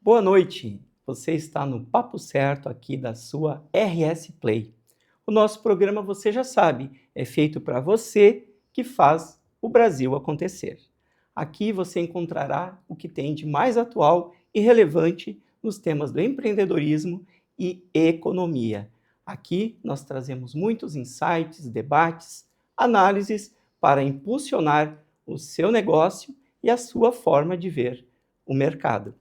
Boa noite, você está no Papo Certo aqui da sua RS Play. O nosso programa, você já sabe, é feito para você que faz o Brasil acontecer. Aqui você encontrará o que tem de mais atual e relevante nos temas do empreendedorismo e economia. Aqui nós trazemos muitos insights, debates, análises para impulsionar o seu negócio e a sua forma de ver o mercado.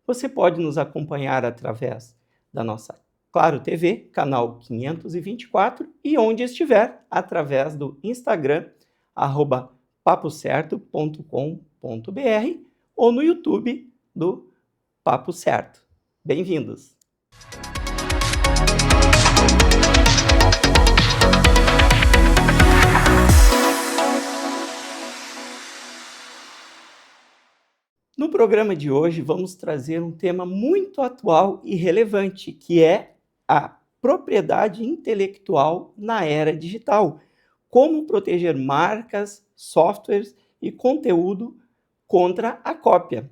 Você pode nos acompanhar através da nossa Claro TV, canal 524, e onde estiver, através do Instagram, papocerto.com.br ou no YouTube do Papo Certo. Bem-vindos! No programa de hoje, vamos trazer um tema muito atual e relevante, que é a propriedade intelectual na era digital. Como proteger marcas, softwares e conteúdo contra a cópia.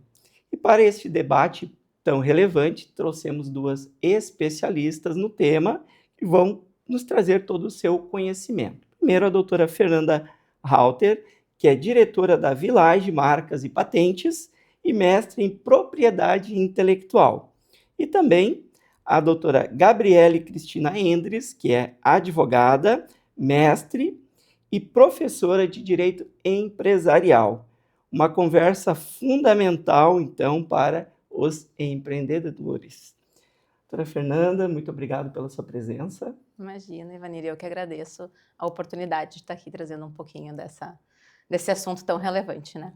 E para este debate tão relevante, trouxemos duas especialistas no tema que vão nos trazer todo o seu conhecimento. Primeiro, a doutora Fernanda Halter, que é diretora da Village Marcas e Patentes e mestre em propriedade intelectual. E também a doutora Gabriele Cristina Endres, que é advogada, mestre e professora de Direito Empresarial. Uma conversa fundamental, então, para os empreendedores. Doutora Fernanda, muito obrigado pela sua presença. Imagina, Ivanir, eu que agradeço a oportunidade de estar aqui trazendo um pouquinho desse assunto tão relevante, né?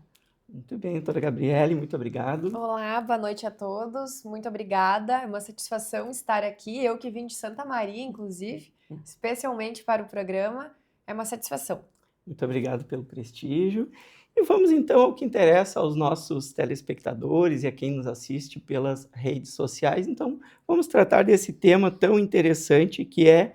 Muito bem, doutora Gabriele, muito obrigado. Olá, boa noite a todos, muito obrigada, é uma satisfação estar aqui, eu que vim de Santa Maria, inclusive, especialmente para o programa, é uma satisfação. Muito obrigado pelo prestígio. E vamos então ao que interessa aos nossos telespectadores e a quem nos assiste pelas redes sociais. Então, vamos tratar desse tema tão interessante que é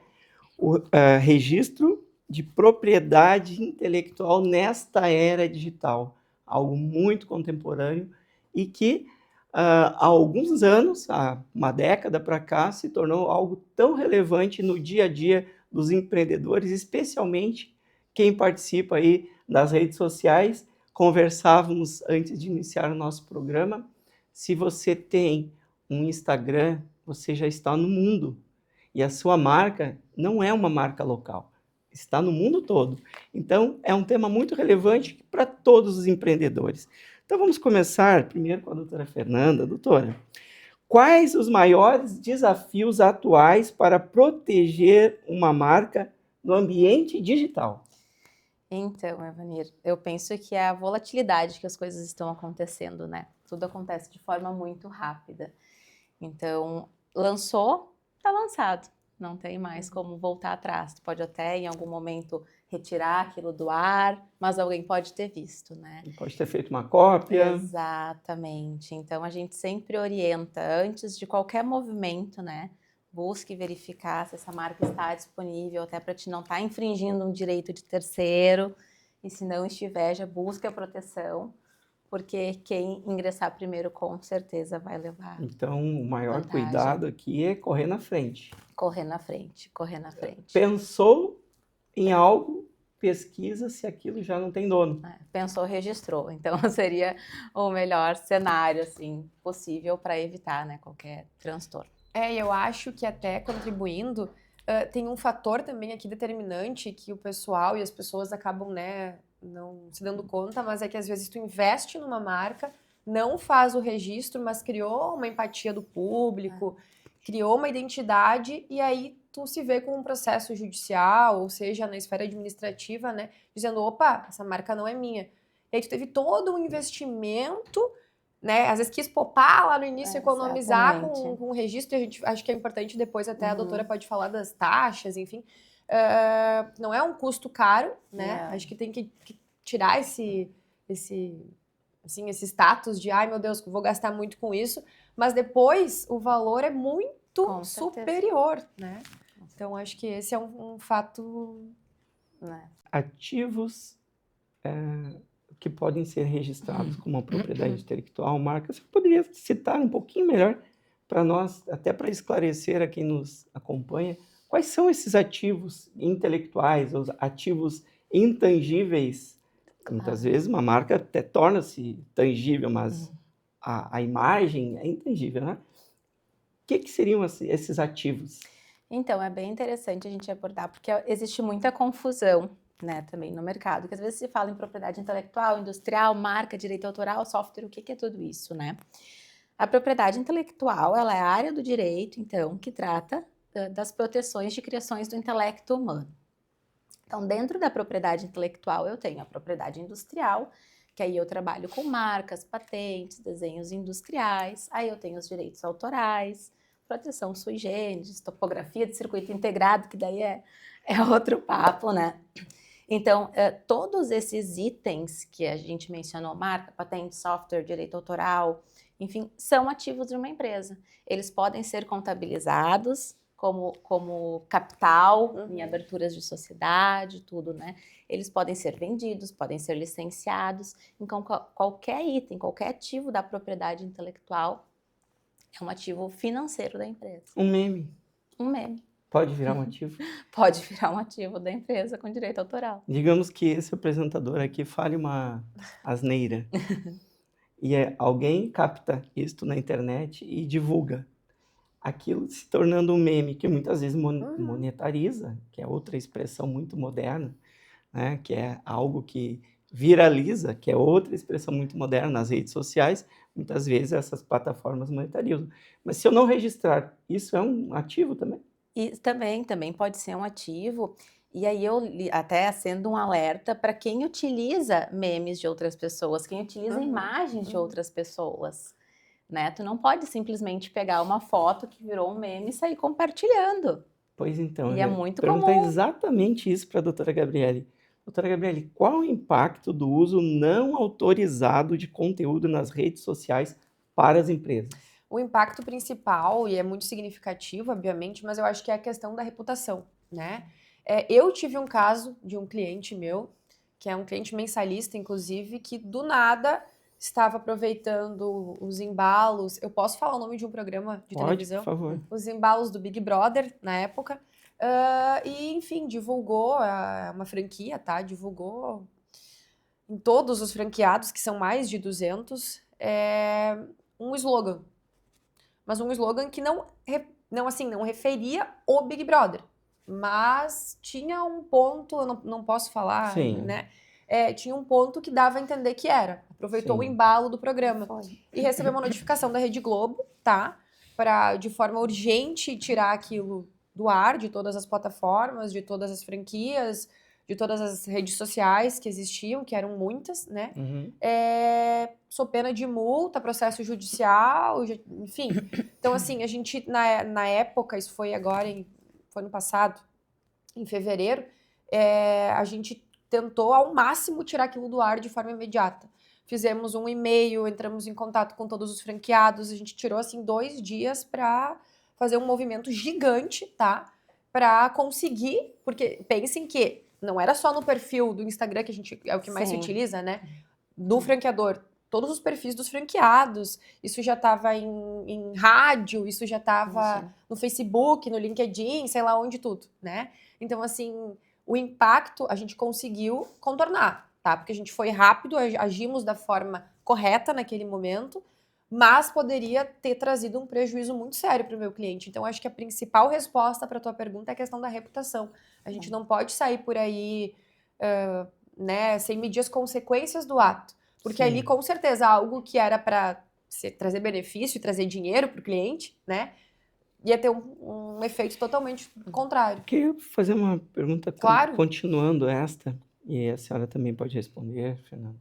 o registro de propriedade intelectual nesta era digital. Algo muito contemporâneo e que há alguns anos, há uma década para cá, se tornou algo tão relevante no dia a dia dos empreendedores, especialmente quem participa aí das redes sociais. Conversávamos antes de iniciar o nosso programa, se você tem um Instagram, você já está no mundo, e a sua marca não é uma marca local, está no mundo todo. Então, é um tema muito relevante para todos os empreendedores. Então, vamos começar primeiro com a doutora Fernanda. Doutora, quais os maiores desafios atuais para proteger uma marca no ambiente digital? Então, Ivanir, eu penso que é a volatilidade que as coisas estão acontecendo, né? Tudo acontece de forma muito rápida. Então, lançou, está lançado. Não tem mais como voltar atrás. Tu pode até, em algum momento, retirar aquilo do ar, mas alguém pode ter visto, né? Pode ter feito uma cópia. Exatamente. Então, a gente sempre orienta, antes de qualquer movimento, né? Busque verificar se essa marca está disponível, até para te não estar infringindo um direito de terceiro. E se não estiver, já busque a proteção, porque quem ingressar primeiro com certeza vai levar. Então, o maior vantagem. cuidado aqui é correr na frente. Correr na frente, correr na frente. Pensou em algo, pesquisa se aquilo já não tem dono. Pensou, registrou. Então, seria o melhor cenário assim, possível para evitar, né, qualquer transtorno. Eu acho que até contribuindo, tem um fator também aqui determinante que o pessoal e as pessoas acabam, né, não se dando conta, mas é que às vezes tu investe numa marca, não faz o registro, mas criou uma empatia do público, criou uma identidade e aí tu se vê com um processo judicial, ou seja, na esfera administrativa, né, dizendo, opa, essa marca não é minha. E aí tu teve todo um investimento, né, às vezes quis poupar lá no início, economizar com o registro, e a gente acho que é importante depois, até a doutora pode falar das taxas, enfim, não é um custo caro, né, acho que tem que tirar esse status de, ai meu Deus, vou gastar muito com isso, mas depois o valor é muito superior, né, então acho que esse é um fato... Ativos que podem ser registrados como uma propriedade intelectual, marca. Você poderia citar um pouquinho melhor para nós, até para esclarecer a quem nos acompanha, quais são esses ativos intelectuais, os ativos intangíveis? Muitas vezes uma marca até torna-se tangível, mas a imagem é intangível, né? O que seriam esses ativos? Então, é bem interessante a gente abordar, porque existe muita confusão, né, também no mercado, que às vezes se fala em propriedade intelectual, industrial, marca, direito autoral, software, o que é tudo isso, né? A propriedade intelectual, ela é a área do direito, então, que trata das proteções de criações do intelecto humano. Então, dentro da propriedade intelectual, eu tenho a propriedade industrial, que aí eu trabalho com marcas, patentes, desenhos industriais, aí eu tenho os direitos autorais, proteção sui generis, topografia de circuito integrado, que daí é outro papo, né? Então, todos esses itens que a gente mencionou, marca, patente, software, direito autoral, enfim, são ativos de uma empresa. Eles podem ser contabilizados como capital em aberturas de sociedade, tudo, né? Eles podem ser vendidos, podem ser licenciados. Então, qualquer item, qualquer ativo da propriedade intelectual é um ativo financeiro da empresa. Um meme. Um meme. Pode virar um ativo? Pode virar um ativo da empresa com direito autoral. Digamos que esse apresentador aqui fale uma asneira. E alguém capta isto na internet e divulga. Aquilo se tornando um meme, que muitas vezes monetariza, que é outra expressão muito moderna, né? Que é algo que viraliza, que é outra expressão muito moderna nas redes sociais. Muitas vezes essas plataformas monetarizam. Mas se eu não registrar, isso é um ativo também? E também pode ser um ativo. E aí eu até acendo um alerta para quem utiliza memes de outras pessoas, quem utiliza imagens de outras pessoas, né? Tu não pode simplesmente pegar uma foto que virou um meme e sair compartilhando. Pois então, E é muito perguntar comum. exatamente isso para a doutora Gabriele. Doutora Gabriele, qual o impacto do uso não autorizado de conteúdo nas redes sociais para as empresas? O impacto principal, e é muito significativo, obviamente, mas eu acho que é a questão da reputação, né? Eu tive um caso de um cliente meu, que é um cliente mensalista, inclusive, que do nada estava aproveitando os embalos. Eu posso falar o nome de um programa de televisão? Por favor. Os embalos do Big Brother, na época. E, enfim, divulgou uma franquia, tá? Divulgou em todos os franqueados, que são mais de 200, um slogan. Mas um slogan que não referia o Big Brother. Mas tinha um ponto, eu não posso falar, Sim. né? Tinha um ponto que dava a entender que era. Aproveitou o Sim. embalo do programa. Foi. E recebeu uma notificação da Rede Globo, tá? Para, de forma urgente, tirar aquilo do ar, de todas as plataformas, de todas as franquias, de todas as redes sociais que existiam, que eram muitas, né? Sob pena de multa, processo judicial, enfim. Então, assim, a gente, na época, isso foi agora, foi no passado, em fevereiro, a gente tentou ao máximo tirar aquilo do ar de forma imediata. Fizemos um e-mail, entramos em contato com todos os franqueados, a gente tirou, assim, 2 dias para fazer um movimento gigante, tá? Para conseguir, porque pensem que não era só no perfil do Instagram, que é o que mais se utiliza, né? Do franqueador. Todos os perfis dos franqueados, isso já estava em rádio, isso já estava no Facebook, no LinkedIn, sei lá onde tudo, né? Então, assim, o impacto a gente conseguiu contornar, tá? Porque a gente foi rápido, agimos da forma correta naquele momento, mas poderia ter trazido um prejuízo muito sério para o meu cliente. Então, acho que a principal resposta para a tua pergunta é a questão da reputação. A gente não pode sair por aí, né, sem medir as consequências do ato. Porque Sim. ali, com certeza, algo que era para trazer benefício e trazer dinheiro para o cliente, né, ia ter um efeito totalmente contrário. Eu queria fazer uma pergunta, Claro. continuando esta, e a senhora também pode responder, Fernanda.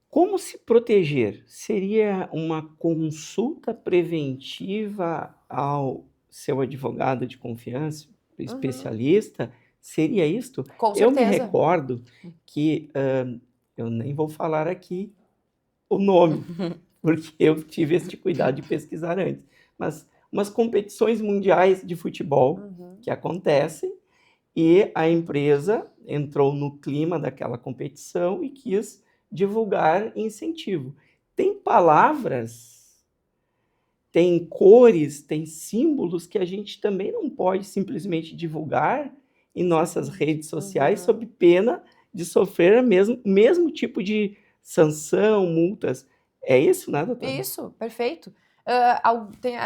Como se proteger? Seria uma consulta preventiva ao seu advogado de confiança, especialista? Seria isto? Com Eu me certeza. recordo que, eu nem vou falar aqui o nome, porque eu tive esse cuidado de pesquisar antes, mas umas competições mundiais de futebol que acontecem e a empresa entrou no clima daquela competição e quis divulgar incentivo. Tem palavras, tem cores, tem símbolos que a gente também não pode simplesmente divulgar em nossas redes sociais sob pena de sofrer o mesmo tipo de sanção, multas. É isso, né, doutora? Isso, perfeito.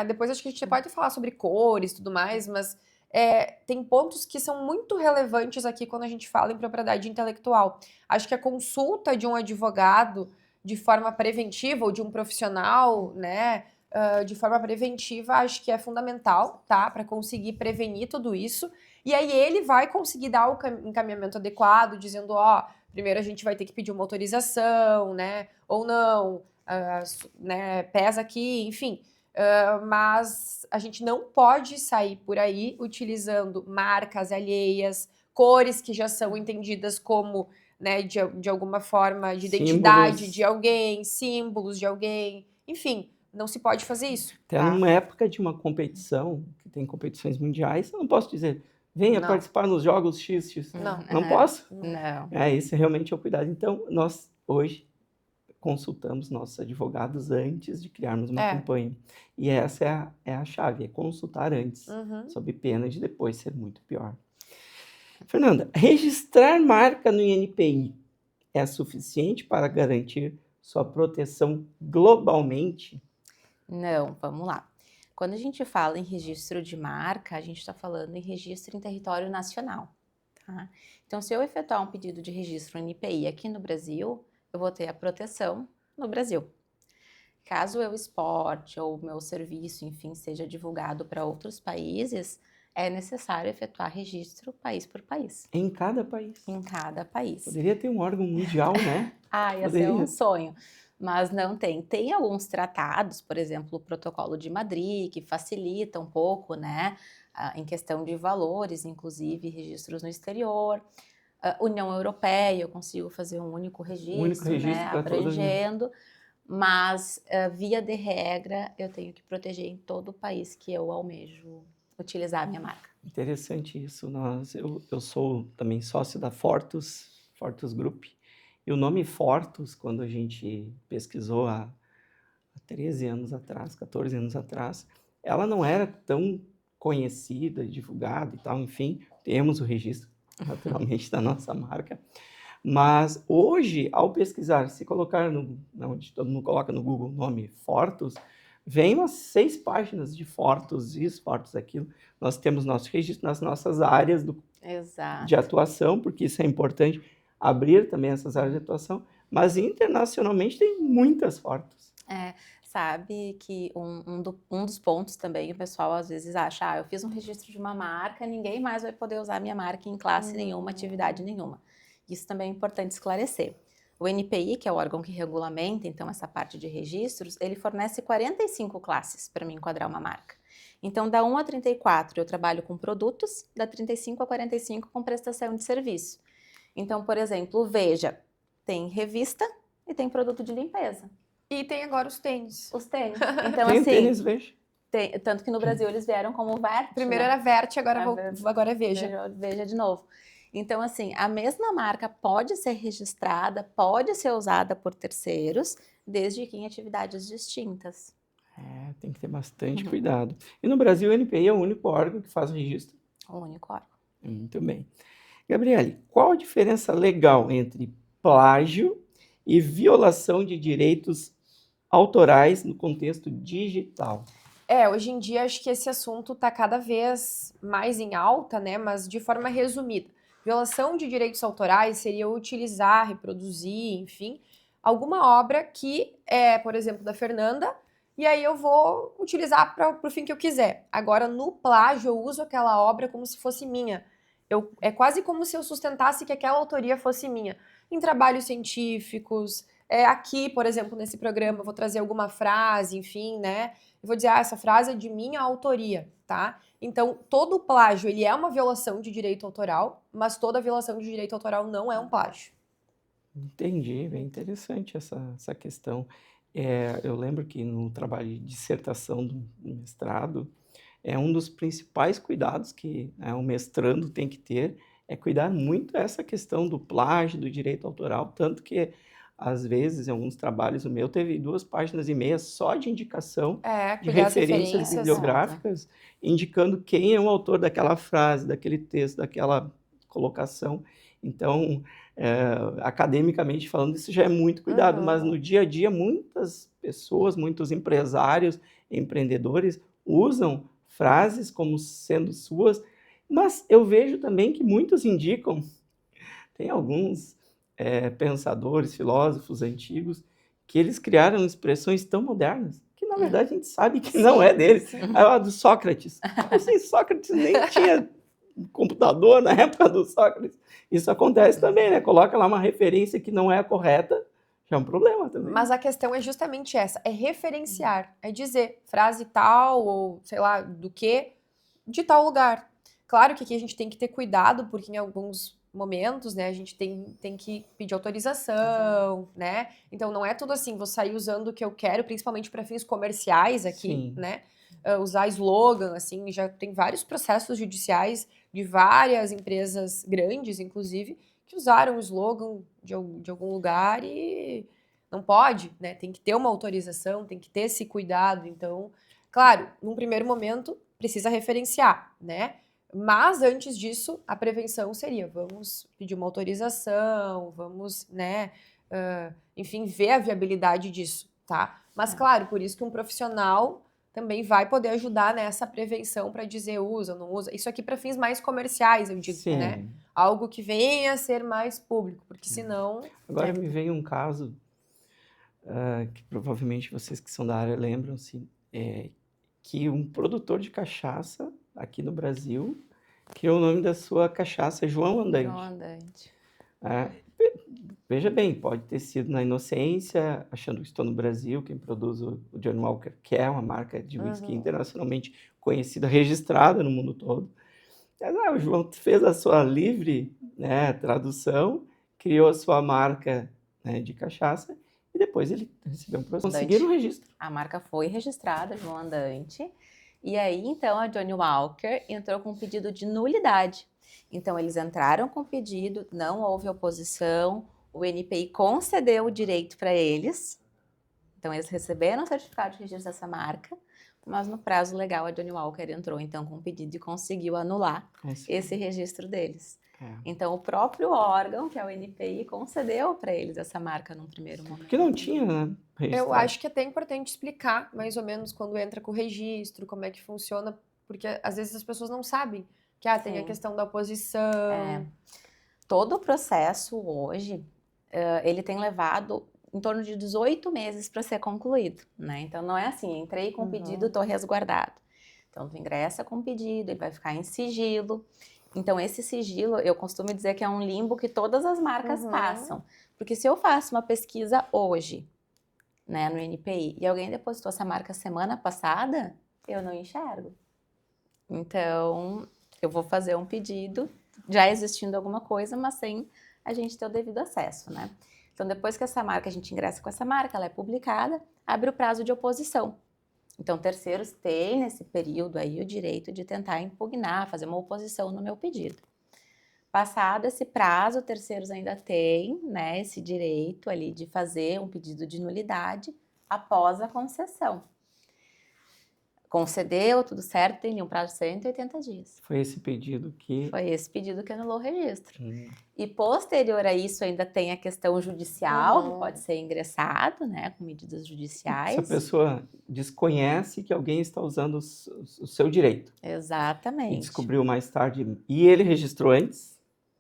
Depois acho que a gente pode falar sobre cores e tudo mais, mas tem pontos que são muito relevantes aqui quando a gente fala em propriedade intelectual. Acho que a consulta de um advogado de forma preventiva ou de um profissional, né, de forma preventiva, acho que é fundamental, tá, para conseguir prevenir tudo isso. E aí ele vai conseguir dar o encaminhamento adequado, dizendo, ó, primeiro a gente vai ter que pedir uma autorização, né, ou não. Né, pesa aqui, enfim. Mas a gente não pode sair por aí utilizando marcas alheias, cores que já são entendidas como, né, de alguma forma, de identidade Símbolos. de alguém, símbolos de alguém, enfim, não se pode fazer isso. Até tá? numa época de uma competição, que tem competições mundiais, eu não posso dizer, venha Não. participar nos jogos XX. Não. Não posso? Não. Isso realmente é o cuidado. Então, nós hoje consultamos nossos advogados antes de criarmos uma campanha. E essa é a chave, é consultar antes, sob pena de depois ser muito pior. Fernanda, registrar marca no INPI é suficiente para garantir sua proteção globalmente? Não, vamos lá. Quando a gente fala em registro de marca, a gente está falando em registro em território nacional. Tá? Então, se eu efetuar um pedido de registro NPI aqui no Brasil, eu vou ter a proteção no Brasil. Caso eu exporte ou meu serviço, enfim, seja divulgado para outros países, é necessário efetuar registro país por país. Em cada país? Em cada país. Poderia ter um órgão mundial, né? Ia ser um sonho. Mas não tem. Tem alguns tratados, por exemplo, o Protocolo de Madrid, que facilita um pouco, né, em questão de valores, inclusive registros no exterior. União Europeia, eu consigo fazer um único registro, né, abrangendo. Mas, via de regra, eu tenho que proteger em todo o país que eu almejo utilizar a minha marca. Interessante isso. Eu sou também sócio da Fortus Group. E o nome Fortus, quando a gente pesquisou há 13 anos atrás, 14 anos atrás, ela não era tão conhecida, divulgada e tal. Enfim, temos o registro, naturalmente, da nossa marca. Mas hoje, ao pesquisar, se colocar onde todo mundo coloca no Google o nome Fortus, vem umas 6 páginas de Fortus isso, Fortus aquilo. Nós temos nosso registro nas nossas áreas de atuação, porque isso é importante, abrir também essas áreas de atuação, mas internacionalmente tem muitas Fortus. Sabe que um dos pontos também, o pessoal às vezes acha, eu fiz um registro de uma marca, ninguém mais vai poder usar minha marca em classe nenhuma, atividade nenhuma. Isso também é importante esclarecer. O NPI, que é o órgão que regulamenta, então, essa parte de registros, ele fornece 45 classes para me enquadrar uma marca. Então, da 1 a 34 eu trabalho com produtos, da 35 a 45 com prestação de serviço. Então, por exemplo, o Veja tem revista e tem produto de limpeza. E tem agora os tênis. Os tênis. Então, Tem assim, tênis Veja. tanto que no Brasil eles vieram como Vert. Primeiro era Vert, agora é Veja. Veja de novo. Então, assim, a mesma marca pode ser registrada, pode ser usada por terceiros, desde que em atividades distintas. Tem que ter bastante cuidado. E no Brasil, o NPI é o único órgão que faz o registro? O único órgão. Muito bem. Gabriele, qual a diferença legal entre plágio e violação de direitos autorais no contexto digital? Hoje em dia acho que esse assunto está cada vez mais em alta, né? Mas de forma resumida. Violação de direitos autorais seria utilizar, reproduzir, enfim, alguma obra que é, por exemplo, da Fernanda, e aí eu vou utilizar para o fim que eu quiser. Agora, no plágio, eu uso aquela obra como se fosse minha. É quase como se eu sustentasse que aquela autoria fosse minha. Em trabalhos científicos, aqui, por exemplo, nesse programa, eu vou trazer alguma frase, enfim, né? Eu vou dizer, essa frase é de minha autoria, tá? Então, todo plágio, ele é uma violação de direito autoral, mas toda violação de direito autoral não é um plágio. Entendi, bem interessante essa questão. Eu lembro que no trabalho de dissertação do mestrado, é um dos principais cuidados que, né, o mestrando tem que ter, é cuidar muito essa questão do plágio, do direito autoral, tanto que, às vezes, em alguns trabalhos, o meu teve 2,5 páginas só de indicação de Cuidar as referências referências. bibliográficas, indicando quem é o autor daquela frase, daquele texto, daquela colocação. Então, academicamente falando, isso já é muito cuidado, mas no dia a dia, muitas pessoas, muitos empresários, empreendedores, usam frases como sendo suas, mas eu vejo também que muitos indicam, tem alguns pensadores, filósofos antigos, que eles criaram expressões tão modernas, que na verdade a gente sabe que não é deles. A do Sócrates. Assim, Sócrates nem tinha computador na época do Sócrates. Isso acontece também, né? Coloca lá uma referência que não é a correta, já é um problema também. Mas a questão é justamente essa, é referenciar, é dizer frase tal, ou sei lá, do que, de tal lugar. Claro que aqui a gente tem que ter cuidado, porque em alguns momentos, né, a gente tem que pedir autorização, né? Então não é tudo assim, vou sair usando o que eu quero, principalmente para fins comerciais aqui, Sim. né? Usar slogan, assim, já tem vários processos judiciais de várias empresas grandes, inclusive, que usaram o slogan de algum lugar e não pode, né? Tem que ter uma autorização, tem que ter esse cuidado. Então, claro, num primeiro momento precisa referenciar, né? Mas antes disso, a prevenção seria, vamos pedir uma autorização, vamos, né, enfim, ver a viabilidade disso, tá? Mas claro, por isso que um profissional também vai poder ajudar nessa prevenção para dizer usa, não usa. Isso aqui para fins mais comerciais, eu digo, Sim. né? Algo que venha a ser mais público, porque senão... Agora me vem um caso que provavelmente vocês que são da área lembram-se, que um produtor de cachaça aqui no Brasil criou o nome da sua cachaça João Andante. João Andante. Veja bem, pode ter sido na inocência, achando que estou no Brasil, quem produz o Johnnie Walker, que é uma marca de whisky internacionalmente conhecida, registrada no mundo todo. Mas, o João fez a sua livre, né, tradução, criou a sua marca, né, de cachaça e depois ele recebeu um processo. Conseguiram o registro. A marca foi registrada, João Andante, e aí então a Johnnie Walker entrou com um pedido de nulidade. Então eles entraram com o pedido, não houve oposição, o NPI concedeu o direito para eles, então eles receberam o certificado de registro dessa marca, mas no prazo legal a Johnnie Walker entrou então com o pedido e conseguiu anular esse registro deles. Então o próprio órgão, que é o NPI, concedeu para eles essa marca num primeiro momento. Porque não tinha, né, registrado. Eu acho que é até importante explicar, mais ou menos, quando entra com o registro, como é que funciona, porque às vezes as pessoas não sabem que tem a questão da oposição. Todo o processo hoje, ele tem levado em torno de 18 meses para ser concluído, né? Então não é assim, entrei com o pedido, estou resguardado. Então tu ingressa com o pedido, ele vai ficar em sigilo. Então esse sigilo, eu costumo dizer que é um limbo que todas as marcas passam. Porque se eu faço uma pesquisa hoje, né, no NPI, e alguém depositou essa marca semana passada, eu não enxergo. Então eu vou fazer um pedido, já existindo alguma coisa, mas sem a gente ter o devido acesso, né? Então, depois que essa marca, a gente ingressa com essa marca, ela é publicada, abre o prazo de oposição. Então, terceiros têm, nesse período aí, o direito de tentar impugnar, fazer uma oposição no meu pedido. Passado esse prazo, terceiros ainda têm, né, esse direito ali de fazer um pedido de nulidade após a concessão. Concedeu, tudo certo, tem um prazo de 180 dias. Foi esse pedido que... Foi esse pedido que anulou o registro. E posterior a isso ainda tem a questão judicial, que pode ser ingressado, né, com medidas judiciais. Se a pessoa desconhece que alguém está usando o seu direito. Exatamente. E descobriu mais tarde, e ele registrou antes,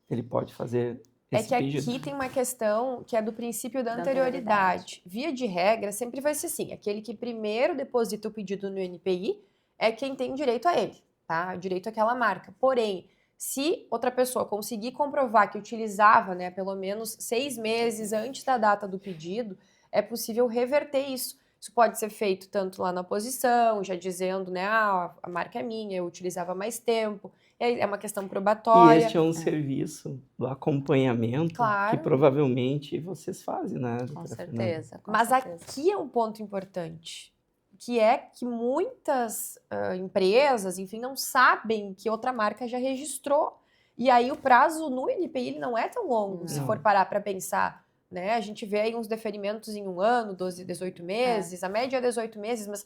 ele pode fazer esse pedido. Aqui tem uma questão que é do princípio da anterioridade. Via de regra, sempre vai ser assim, aquele que primeiro deposita o pedido no NPI é quem tem direito a ele, tá? Direito àquela marca. Porém, se outra pessoa conseguir comprovar que utilizava, né, pelo menos 6 meses antes da data do pedido, é possível reverter isso. Isso pode ser feito tanto lá na oposição, já dizendo, né, a marca é minha, eu utilizava mais tempo. É uma questão probatória. E este é um serviço do acompanhamento que provavelmente vocês fazem, né? Com certeza. Mas aqui é um ponto importante. que é que muitas empresas, enfim, não sabem que outra marca já registrou. E aí o prazo no NPI ele não é tão longo, se Não. for parar para pensar, né? A gente vê aí uns deferimentos em 1 ano, 12, 18 meses, a média é 18 meses, mas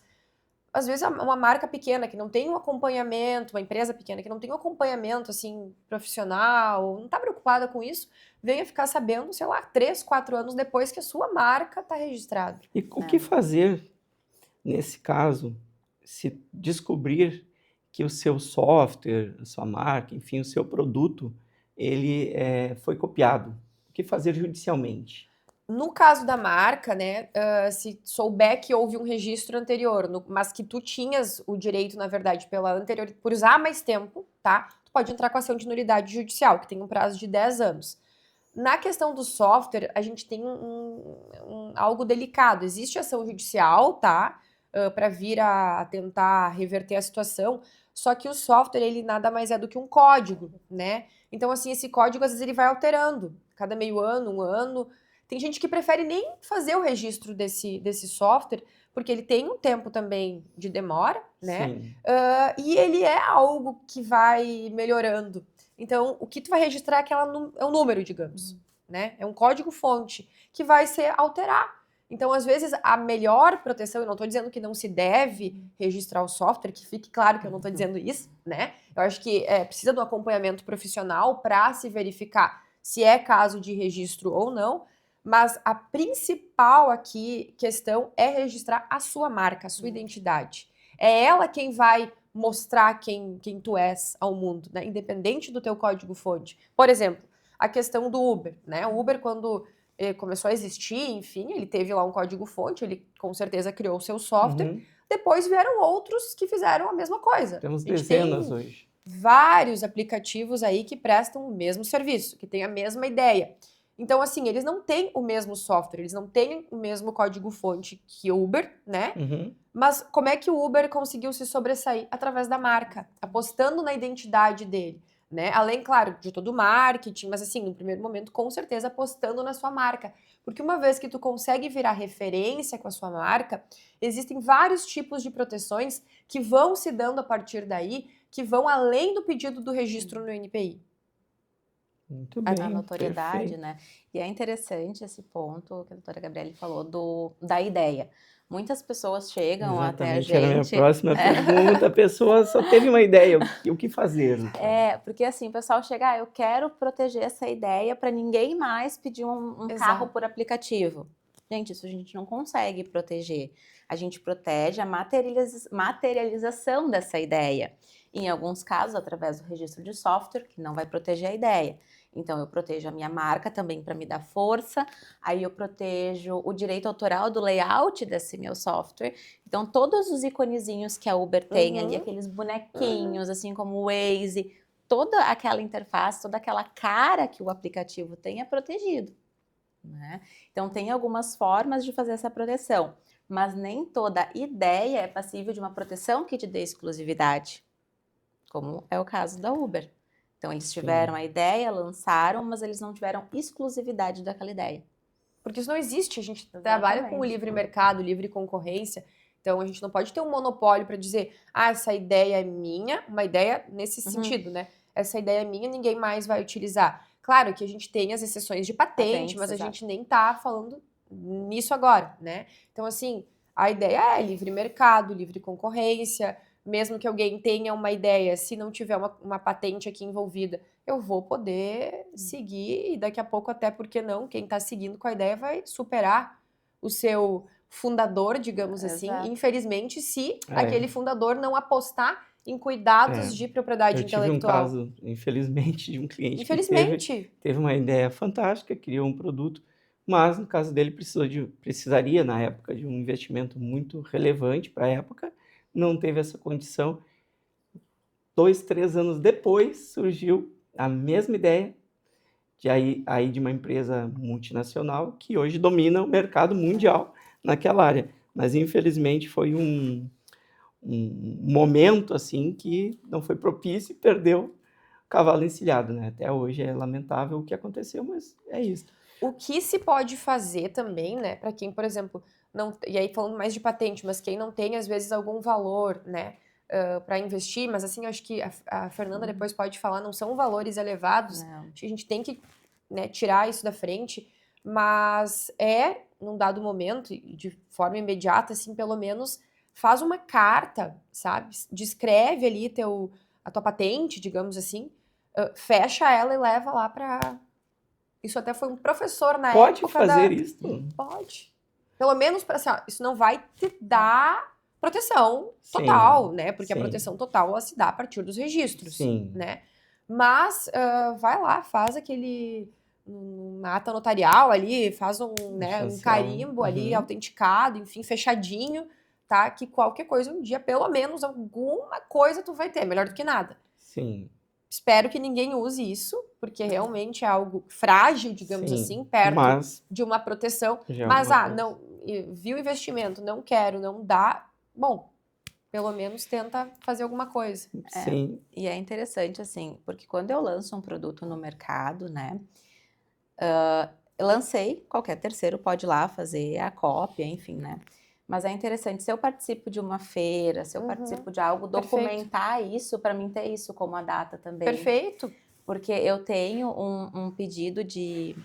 às vezes uma marca pequena que não tem um acompanhamento, uma empresa pequena que não tem um acompanhamento assim profissional, não está preocupada com isso, venha ficar sabendo, sei lá, 3, 4 anos depois que a sua marca está registrada. E o que fazer nesse caso, se descobrir que o seu software, a sua marca, enfim, o seu produto, ele foi copiado? O que fazer judicialmente? No caso da marca, né, se souber que houve um registro anterior, mas que tu tinhas o direito, na verdade, por usar mais tempo, tá? Tu pode entrar com ação de nulidade judicial, que tem um prazo de 10 anos. Na questão do software, a gente tem algo delicado. Existe ação judicial, tá? Para vir a tentar reverter a situação, só que o software, ele nada mais é do que um código, né? Então, assim, esse código, às vezes, ele vai alterando. Cada meio ano, 1 ano. Tem gente que prefere nem fazer o registro desse software, porque ele tem um tempo também de demora, né? Sim. E ele é algo que vai melhorando. Então, o que tu vai registrar é um número, digamos, né? É um código-fonte que vai se alterar. Então, às vezes, a melhor proteção, eu não estou dizendo que não se deve registrar o software, que fique claro que eu não estou dizendo isso, né? Eu acho que precisa de um acompanhamento profissional para se verificar se é caso de registro ou não, mas a principal aqui questão é registrar a sua marca, a sua identidade. É ela quem vai mostrar quem tu és ao mundo, né? Independente do teu código-fonte. Por exemplo, a questão do Uber, né? O Uber, quando começou a existir, enfim, ele teve lá um código-fonte, ele com certeza criou o seu software. Uhum. Depois vieram outros que fizeram a mesma coisa. Temos A gente dezenas tem hoje. vários aplicativos aí que prestam o mesmo serviço, que têm a mesma ideia. Então, assim, eles não têm o mesmo software, eles não têm o mesmo código-fonte que o Uber, né? Uhum. Mas como é que o Uber conseguiu se sobressair? Através da marca, apostando na identidade dele, né? Além, claro, de todo o marketing, mas assim, no primeiro momento, com certeza, apostando na sua marca. Porque uma vez que tu consegue virar referência com a sua marca, existem vários tipos de proteções que vão se dando a partir daí, que vão além do pedido do registro no NPI. Muito A bem, notoriedade, perfeito. né? E é interessante esse ponto que a doutora Gabriele falou da ideia. Muitas pessoas chegam até a Exatamente, era a minha gente. próxima pergunta. A pessoa só teve uma ideia, o que fazer? Porque assim, o pessoal chega, eu quero proteger essa ideia para ninguém mais pedir um carro Exato. por aplicativo. Gente, isso a gente não consegue proteger. A gente protege a materialização dessa ideia. Em alguns casos, através do registro de software, que não vai proteger a ideia. Então, eu protejo a minha marca também para me dar força. Aí, eu protejo o direito autoral do layout desse meu software. Então, todos os iconezinhos que a Uber tem ali, aqueles bonequinhos, assim como o Waze, toda aquela interface, toda aquela cara que o aplicativo tem é protegido, né? Então, tem algumas formas de fazer essa proteção, mas nem toda ideia é passível de uma proteção que te dê exclusividade, como é o caso da Uber. Então, eles tiveram a ideia, lançaram, mas eles não tiveram exclusividade daquela ideia. Porque isso não existe, a gente trabalha com o livre mercado, livre concorrência, então a gente não pode ter um monopólio para dizer, essa ideia é minha, uma ideia nesse sentido, né? Essa ideia é minha, ninguém mais vai utilizar. Claro que a gente tem as exceções de patente, mas a gente nem tá falando nisso agora, né? Então, assim, a ideia é livre mercado, livre concorrência, mesmo que alguém tenha uma ideia, se não tiver uma patente aqui envolvida, eu vou poder seguir e daqui a pouco, até porque não, quem está seguindo com a ideia vai superar o seu fundador, digamos assim, infelizmente, se aquele fundador não apostar em cuidados de propriedade intelectual. Eu tive um caso, infelizmente, de um cliente que teve uma ideia fantástica, criou um produto, mas no caso dele precisaria, na época, de um investimento muito relevante para a época, não teve essa condição. 2, 3 anos depois surgiu a mesma ideia de uma empresa multinacional que hoje domina o mercado mundial naquela área. Mas infelizmente foi um momento assim que não foi propício e perdeu o cavalo encilhado, né? Até hoje é lamentável o que aconteceu, mas é isso. O que se pode fazer também, né, para quem, por exemplo, não, e aí falando mais de patente, mas quem não tem, às vezes, algum valor, né, para investir, mas assim, eu acho que a Fernanda depois pode falar, não são valores elevados, Não. acho que a gente tem que, né, tirar isso da frente, mas num dado momento, e de forma imediata, assim, pelo menos, faz uma carta, sabe? Descreve ali a tua patente, digamos assim, fecha ela e leva lá para... Isso até foi um professor na Pode época fazer isso? Pode. Pelo menos para assim, ó, isso não vai te dar proteção Sim, total, né? Porque a sim. proteção total ela se dá a partir dos registros, Sim. né? Mas vai lá, faz aquele uma ata notarial ali, faz um Chancel. carimbo ali, autenticado, enfim, fechadinho, tá? Que qualquer coisa um dia, pelo menos alguma coisa tu vai ter, melhor do que nada. Sim. Espero que ninguém use isso, porque realmente é algo frágil, digamos Sim, assim, perto mas de uma proteção. já é Mas, alguma coisa. não, viu o investimento, não quero, não dá, bom, pelo menos tenta fazer alguma coisa. Sim. E é interessante, assim, porque quando eu lanço um produto no mercado, né, eu lancei, qualquer terceiro pode ir lá fazer a cópia, enfim, né? Mas é interessante, se eu participo de uma feira, se eu participo de algo, Perfeito. documentar isso, para mim ter isso como a data também. Perfeito. Porque eu tenho um pedido de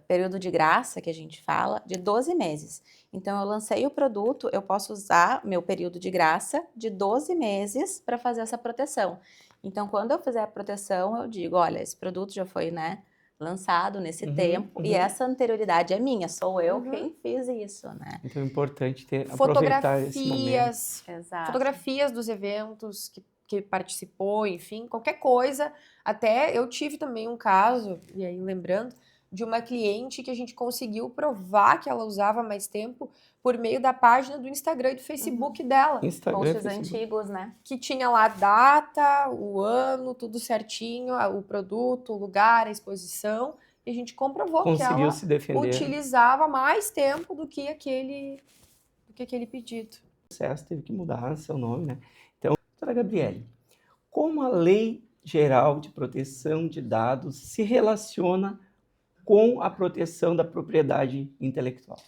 período de graça, que a gente fala, de 12 meses. Então, eu lancei o produto, eu posso usar meu período de graça de 12 meses para fazer essa proteção. Então, quando eu fizer a proteção, eu digo, olha, esse produto já foi, né, lançado nesse tempo, e essa anterioridade é minha, sou eu quem fiz isso, né? Então é importante aproveitar esse momento. Exato. Fotografias dos eventos que participou, enfim, qualquer coisa. Até eu tive também um caso, e aí lembrando, de uma cliente que a gente conseguiu provar que ela usava mais tempo por meio da página do Instagram e do Facebook dela. Instagram, Posts Facebook. antigos, né? Que tinha lá a data, o ano, tudo certinho, o produto, o lugar, a exposição. E a gente comprovou que Conseguiu ela se defender. utilizava mais tempo do que aquele pedido. O processo teve que mudar seu nome, né? Então, doutora Gabriele, como a Lei Geral de Proteção de Dados se relaciona com a proteção da propriedade intelectual?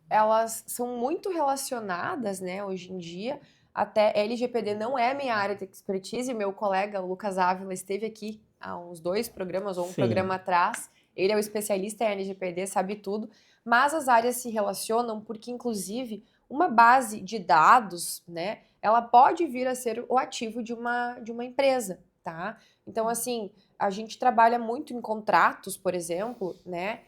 Elas são muito relacionadas, né, hoje em dia. Até LGPD não é minha área de expertise. Meu colega Lucas Ávila esteve aqui há uns 2 programas ou um programa atrás. Ele é o especialista em LGPD, sabe tudo. Mas as áreas se relacionam porque, inclusive, uma base de dados, né, ela pode vir a ser o ativo de uma empresa, tá? Então, assim, a gente trabalha muito em contratos, por exemplo, né,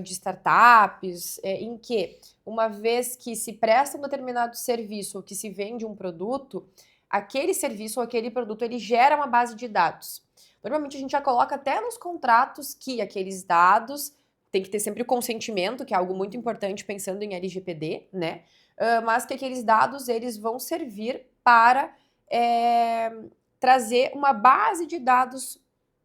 de startups, em que, uma vez que se presta um determinado serviço ou que se vende um produto, aquele serviço ou aquele produto, ele gera uma base de dados. Normalmente a gente já coloca até nos contratos que aqueles dados tem que ter sempre o consentimento, que é algo muito importante pensando em LGPD, né? Mas que aqueles dados, eles vão servir para trazer uma base de dados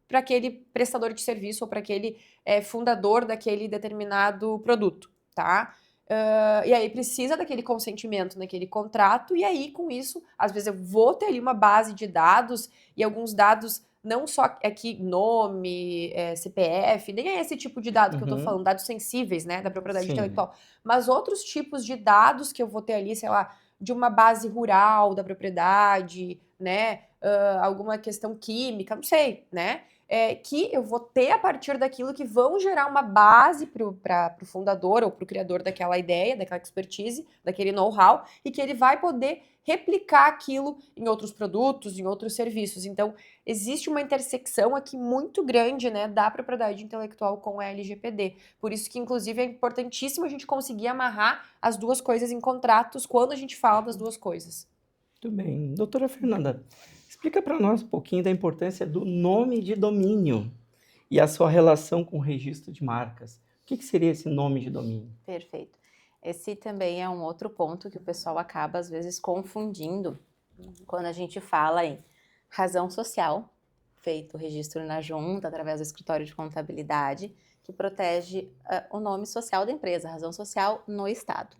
para aquele prestador de serviço ou para aquele fundador daquele determinado produto, tá? E aí precisa daquele consentimento naquele contrato, e aí com isso, às vezes eu vou ter ali uma base de dados e alguns dados, não só aqui nome, CPF, nem é esse tipo de dado que eu tô falando, dados sensíveis, né, da propriedade intelectual, mas outros tipos de dados que eu vou ter ali, sei lá, de uma base rural da propriedade, né, alguma questão química, não sei, né, que eu vou ter a partir daquilo que vão gerar uma base para o fundador ou para o criador daquela ideia, daquela expertise, daquele know-how, e que ele vai poder replicar aquilo em outros produtos, em outros serviços. Então, existe uma intersecção aqui muito grande, né, da propriedade intelectual com a LGPD. Por isso que, inclusive, é importantíssimo a gente conseguir amarrar as duas coisas em contratos quando a gente fala das duas coisas. Muito bem. Doutora Fernanda, explica para nós um pouquinho da importância do nome de domínio e a sua relação com o registro de marcas. O que seria esse nome de domínio? Perfeito. Esse também é um outro ponto que o pessoal acaba, às vezes, confundindo quando a gente fala em razão social, feito o registro na junta, através do escritório de contabilidade, que protege o nome social da empresa, razão social no Estado.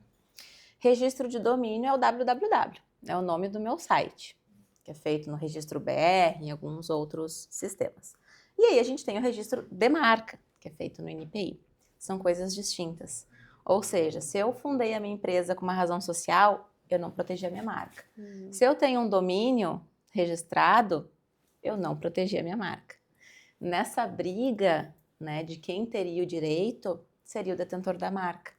Registro de domínio é o www, é o nome do meu site, que é feito no registro BR, em alguns outros sistemas. E aí a gente tem o registro de marca, que é feito no NPI. São coisas distintas. Ou seja, se eu fundei a minha empresa com uma razão social, eu não protegi a minha marca. Se eu tenho um domínio registrado, eu não protegi a minha marca. Nessa briga, né, de quem teria o direito, seria o detentor da marca.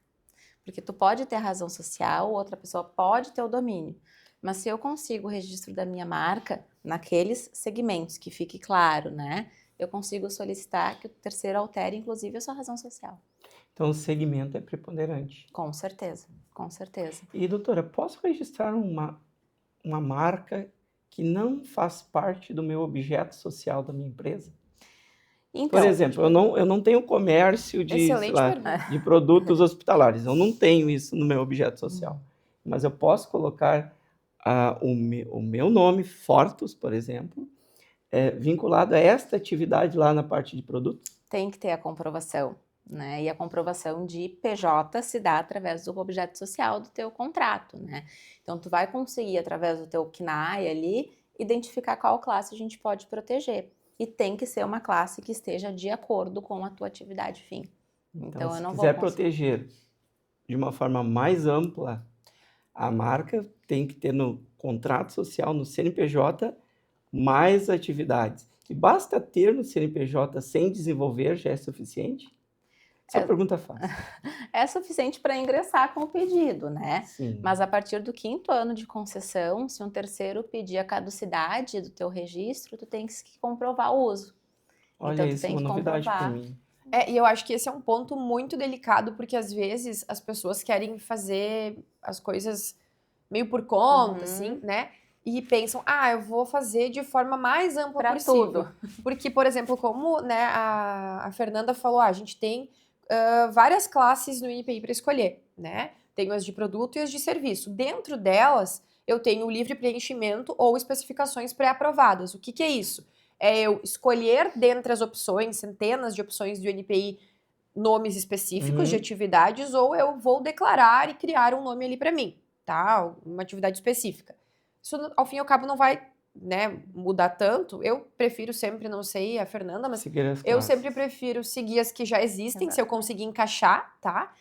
Porque tu pode ter a razão social, outra pessoa pode ter o domínio. Mas se eu consigo o registro da minha marca naqueles segmentos, que fique claro, né? Eu consigo solicitar que o terceiro altere, inclusive, a sua razão social. Então, o segmento é preponderante. Com certeza, com certeza. E, doutora, posso registrar uma marca que não faz parte do meu objeto social da minha empresa? Então, Por exemplo, eu não tenho comércio de, sei Excelente lá, pergunta. de produtos hospitalares. Eu não tenho isso no meu objeto social. Mas eu posso colocar o meu nome, Fortus, por exemplo, vinculado a esta atividade lá na parte de produtos? tem que ter a comprovação, né? E a comprovação de PJ se dá através do objeto social do teu contrato, né? Então, tu vai conseguir, através do teu CNAE ali, identificar qual classe a gente pode proteger. E tem que ser uma classe que esteja de acordo com a tua atividade fim. Então, eu se não vou quiser conseguir. proteger de uma forma mais ampla a marca, tem que ter no contrato social, no CNPJ, mais atividades. E basta ter no CNPJ sem desenvolver já é suficiente? Essa é uma pergunta fácil. É suficiente para ingressar com o pedido, né? Sim. Mas a partir do 5º ano de concessão, se um terceiro pedir a caducidade do teu registro, tu tem que comprovar o uso. Olha, então, tu isso é tem uma que novidade para comprovar. mim. E eu acho que esse é um ponto muito delicado, porque às vezes as pessoas querem fazer as coisas meio por conta, assim, né? E pensam, eu vou fazer de forma mais ampla Pra possível. tudo. Porque, por exemplo, como, né, a Fernanda falou, a gente tem várias classes no INPI para escolher, né? Tenho as de produto e as de serviço. Dentro delas, eu tenho o livre preenchimento ou especificações pré-aprovadas. O que é isso? É eu escolher dentre as opções, centenas de opções do INPI, nomes específicos de atividades, ou eu vou declarar e criar um nome ali para mim, tá? Uma atividade específica. Isso, ao fim e ao cabo, não vai, né, mudar tanto. Eu prefiro sempre, não sei a Fernanda, mas Seguir as eu classes. sempre prefiro seguir as que já existem, se eu Exatamente. conseguir encaixar, tá?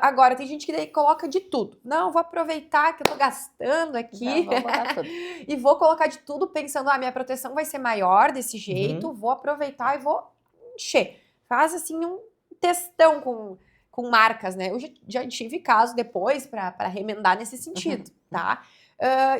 Agora, tem gente que daí coloca de tudo. Não, vou aproveitar que eu tô gastando aqui Já, vamos botar tudo. e vou colocar de tudo pensando, minha proteção vai ser maior desse jeito, vou aproveitar e vou encher. Faz, assim, um textão com marcas, né? Eu já tive caso depois para remendar nesse sentido, tá?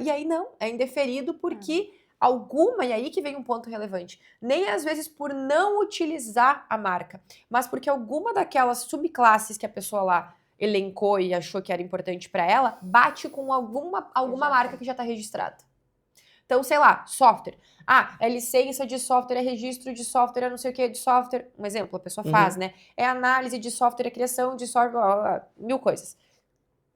E aí, não, é indeferido porque alguma, e aí que vem um ponto relevante, nem às vezes por não utilizar a marca, mas porque alguma daquelas subclasses que a pessoa lá elencou e achou que era importante para ela, bate com alguma marca que já está registrada. Então, sei lá, software. É licença de software, é registro de software, é não sei o que de software. Um exemplo, a pessoa faz, né? É análise de software, é criação de software, mil coisas.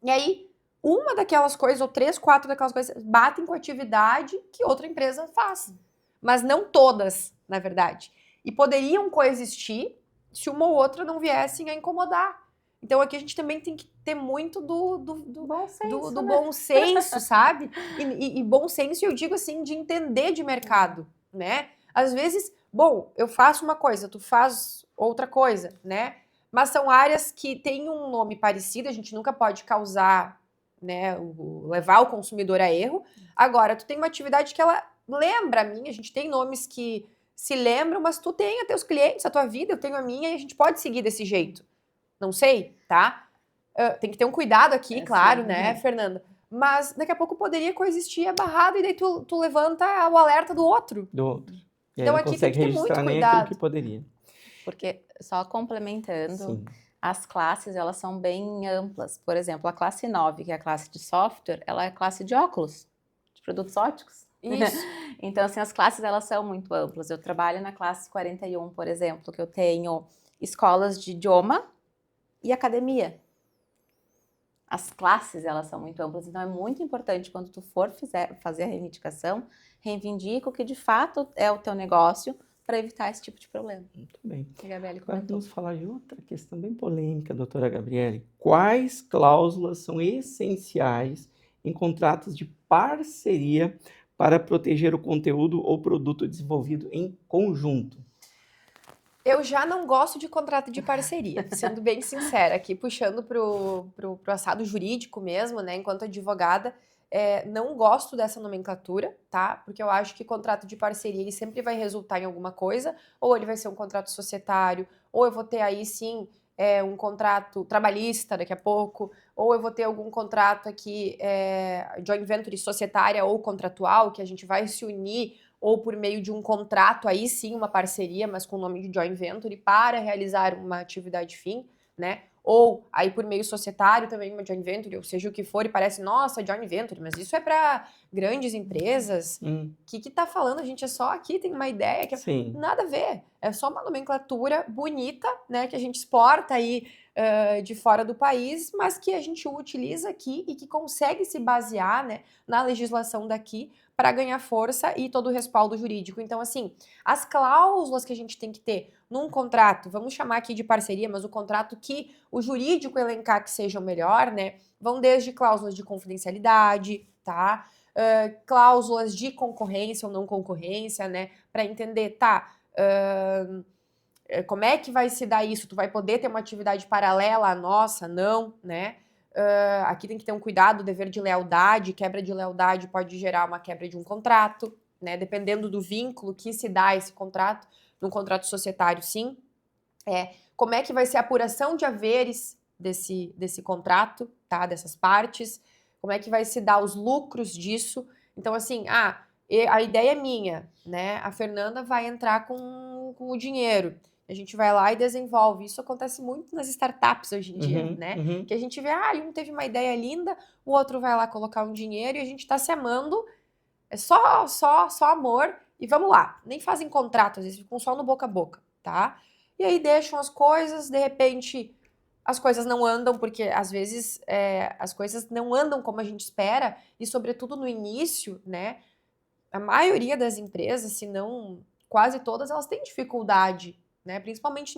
E aí, uma daquelas coisas, ou 3, 4 daquelas coisas, batem com a atividade que outra empresa faz. Mas não todas, na verdade. E poderiam coexistir se uma ou outra não viessem a incomodar. Então, aqui a gente também tem que ter muito do Bom senso, do né? bom senso, sabe? E bom senso, eu digo assim, de entender de mercado, né? Às vezes, bom, eu faço uma coisa, tu faz outra coisa, né? Mas são áreas que têm um nome parecido, a gente nunca pode causar, né, levar o consumidor a erro. Agora, tu tem uma atividade que ela lembra a minha, a gente tem nomes que se lembram, mas tu tem a teus clientes, a tua vida, eu tenho a minha, e a gente pode seguir desse jeito. Não sei, tá? Tem que ter um cuidado aqui, claro, sim. né, Fernanda? Mas daqui a pouco poderia coexistir a barrada e daí tu levanta o alerta do outro. Do outro. E aí Então não aqui tem consegue que ter muito registrar nem aquilo cuidado. que poderia. Porque, só complementando, Sim. as classes, elas são bem amplas. Por exemplo, a classe 9, que é a classe de software, ela é a classe de óculos, de produtos óticos. Isso. Então, assim, as classes, elas são muito amplas. Eu trabalho na classe 41, por exemplo, que eu tenho escolas de idioma e academia. As classes, elas são muito amplas, então é muito importante quando tu for fazer a reivindicação, reivindica o que de fato é o teu negócio para evitar esse tipo de problema. Muito bem. A Gabriele Agora comentou. vamos falar de outra questão bem polêmica, doutora Gabriele. Quais cláusulas são essenciais em contratos de parceria para proteger o conteúdo ou produto desenvolvido em conjunto? Eu já não gosto de contrato de parceria, sendo bem sincera, aqui puxando pro assado jurídico mesmo, né, enquanto advogada, não gosto dessa nomenclatura, tá? Porque eu acho que contrato de parceria, ele sempre vai resultar em alguma coisa, ou ele vai ser um contrato societário, ou eu vou ter aí sim um contrato trabalhista daqui a pouco, ou eu vou ter algum contrato aqui, joint venture societária ou contratual, que a gente vai se unir ou por meio de um contrato, aí sim uma parceria, mas com o nome de joint venture, para realizar uma atividade fim, né? Ou aí por meio societário também uma joint venture, ou seja o que for, e parece, nossa, joint venture, mas isso é para grandes empresas. O que tá falando? A gente é só aqui, tem uma ideia que Sim. nada a ver. É só uma nomenclatura bonita, né? Que a gente exporta aí de fora do país, mas que a gente utiliza aqui e que consegue se basear, né, na legislação daqui para ganhar força e todo o respaldo jurídico. Então, assim, as cláusulas que a gente tem que ter num contrato, vamos chamar aqui de parceria, mas o contrato que o jurídico elencar que seja o melhor, né? Vão desde cláusulas de confidencialidade, tá? Cláusulas de concorrência ou não concorrência, né? Para entender, tá? Como é que vai se dar isso? Tu vai poder ter uma atividade paralela à nossa? Não, né? Aqui tem que ter um cuidado, dever de lealdade, quebra de lealdade pode gerar uma quebra de um contrato, né? Dependendo do vínculo que se dá a esse contrato, num contrato societário, sim. Como é que vai ser a apuração de haveres desse contrato, tá? Dessas partes, como é que vai se dar os lucros disso. Então, assim, a ideia é minha, né? A Fernanda vai entrar com o dinheiro. A gente vai lá e desenvolve. Isso acontece muito nas startups hoje em dia, né? Que a gente vê, um teve uma ideia linda, o outro vai lá colocar um dinheiro e a gente tá se amando. É só amor e vamos lá. Nem fazem contrato, às vezes ficam só no boca a boca, tá? E aí deixam as coisas, de repente as coisas não andam, porque às vezes as coisas não andam como a gente espera, e sobretudo no início, né? A maioria das empresas, se não quase todas, elas têm dificuldade, né? Principalmente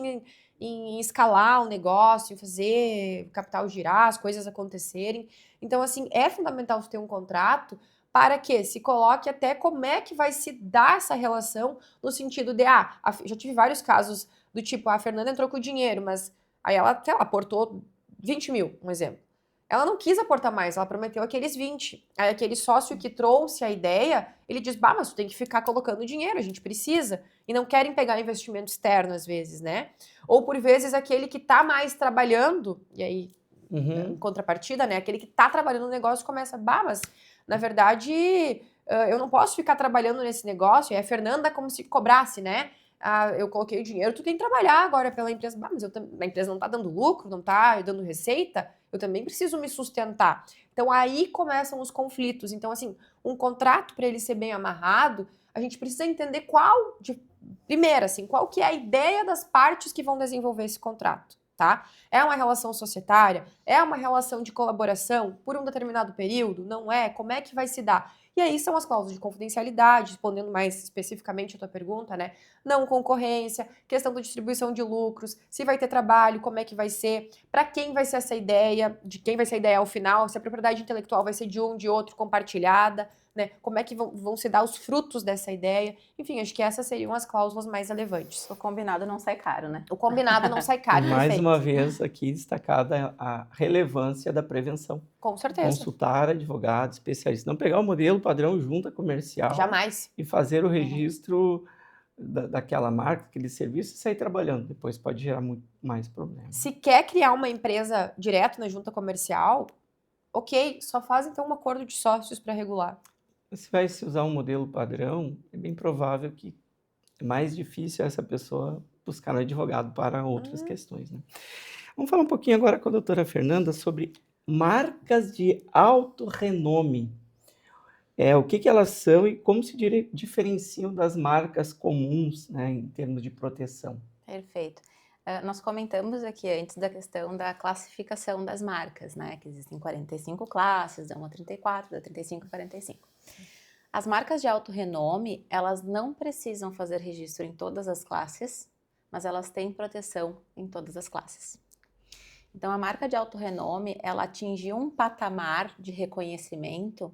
em escalar o negócio, em fazer o capital girar, as coisas acontecerem. Então, assim, é fundamental ter um contrato para que se coloque até como é que vai se dar essa relação, no sentido de, já tive vários casos do tipo, a Fernanda entrou com o dinheiro, mas aí ela, sei lá, aportou 20 mil, um exemplo. Ela não quis aportar mais, ela prometeu aqueles 20. Aí aquele sócio que trouxe a ideia, ele diz, mas tu tem que ficar colocando dinheiro, a gente precisa. E não querem pegar investimento externo às vezes, né? Ou por vezes aquele que tá mais trabalhando, e aí, em contrapartida, né? Aquele que tá trabalhando no negócio começa, mas na verdade eu não posso ficar trabalhando nesse negócio. E a Fernanda como se cobrasse, né? Eu coloquei o dinheiro, tu tem que trabalhar agora pela empresa. Mas a empresa não tá dando lucro, não tá dando receita, eu também preciso me sustentar. Então aí começam os conflitos. Então, assim, um contrato, para ele ser bem amarrado, a gente precisa entender primeiro, assim, qual que é a ideia das partes que vão desenvolver esse contrato, tá? É uma relação societária? É uma relação de colaboração por um determinado período? Não é? Como é que vai se dar? E aí são as cláusulas de confidencialidade, respondendo mais especificamente a tua pergunta, né? Não concorrência, questão da distribuição de lucros, se vai ter trabalho, como é que vai ser, para quem vai ser essa ideia, de quem vai ser a ideia ao final, se a propriedade intelectual vai ser de um, de outro, compartilhada, né? Como é que vão se dar os frutos dessa ideia. Enfim, acho que essas seriam as cláusulas mais relevantes. O combinado não sai caro, né? O combinado não sai caro, Mais perfeito. uma vez aqui destacada a relevância da prevenção. Com certeza. Consultar advogado, especialista. Não pegar o modelo padrão junta comercial. Jamais. E fazer o registro daquela marca, aquele serviço e sair trabalhando. Depois pode gerar muito mais problemas. Se quer criar uma empresa direto na junta comercial, ok, só faz então um acordo de sócios para regular. Se vai se usar um modelo padrão, é bem provável que é mais difícil essa pessoa buscar um advogado para outras questões, né? Vamos falar um pouquinho agora com a doutora Fernanda sobre marcas de alto renome. O que elas são e como se diferenciam das marcas comuns, né, em termos de proteção. Perfeito. Nós comentamos aqui antes da questão da classificação das marcas, né? Que existem 45 classes, da 1 a 34, da 35 a 45. As marcas de alto renome, elas não precisam fazer registro em todas as classes, mas elas têm proteção em todas as classes. Então, a marca de alto renome, ela atingiu um patamar de reconhecimento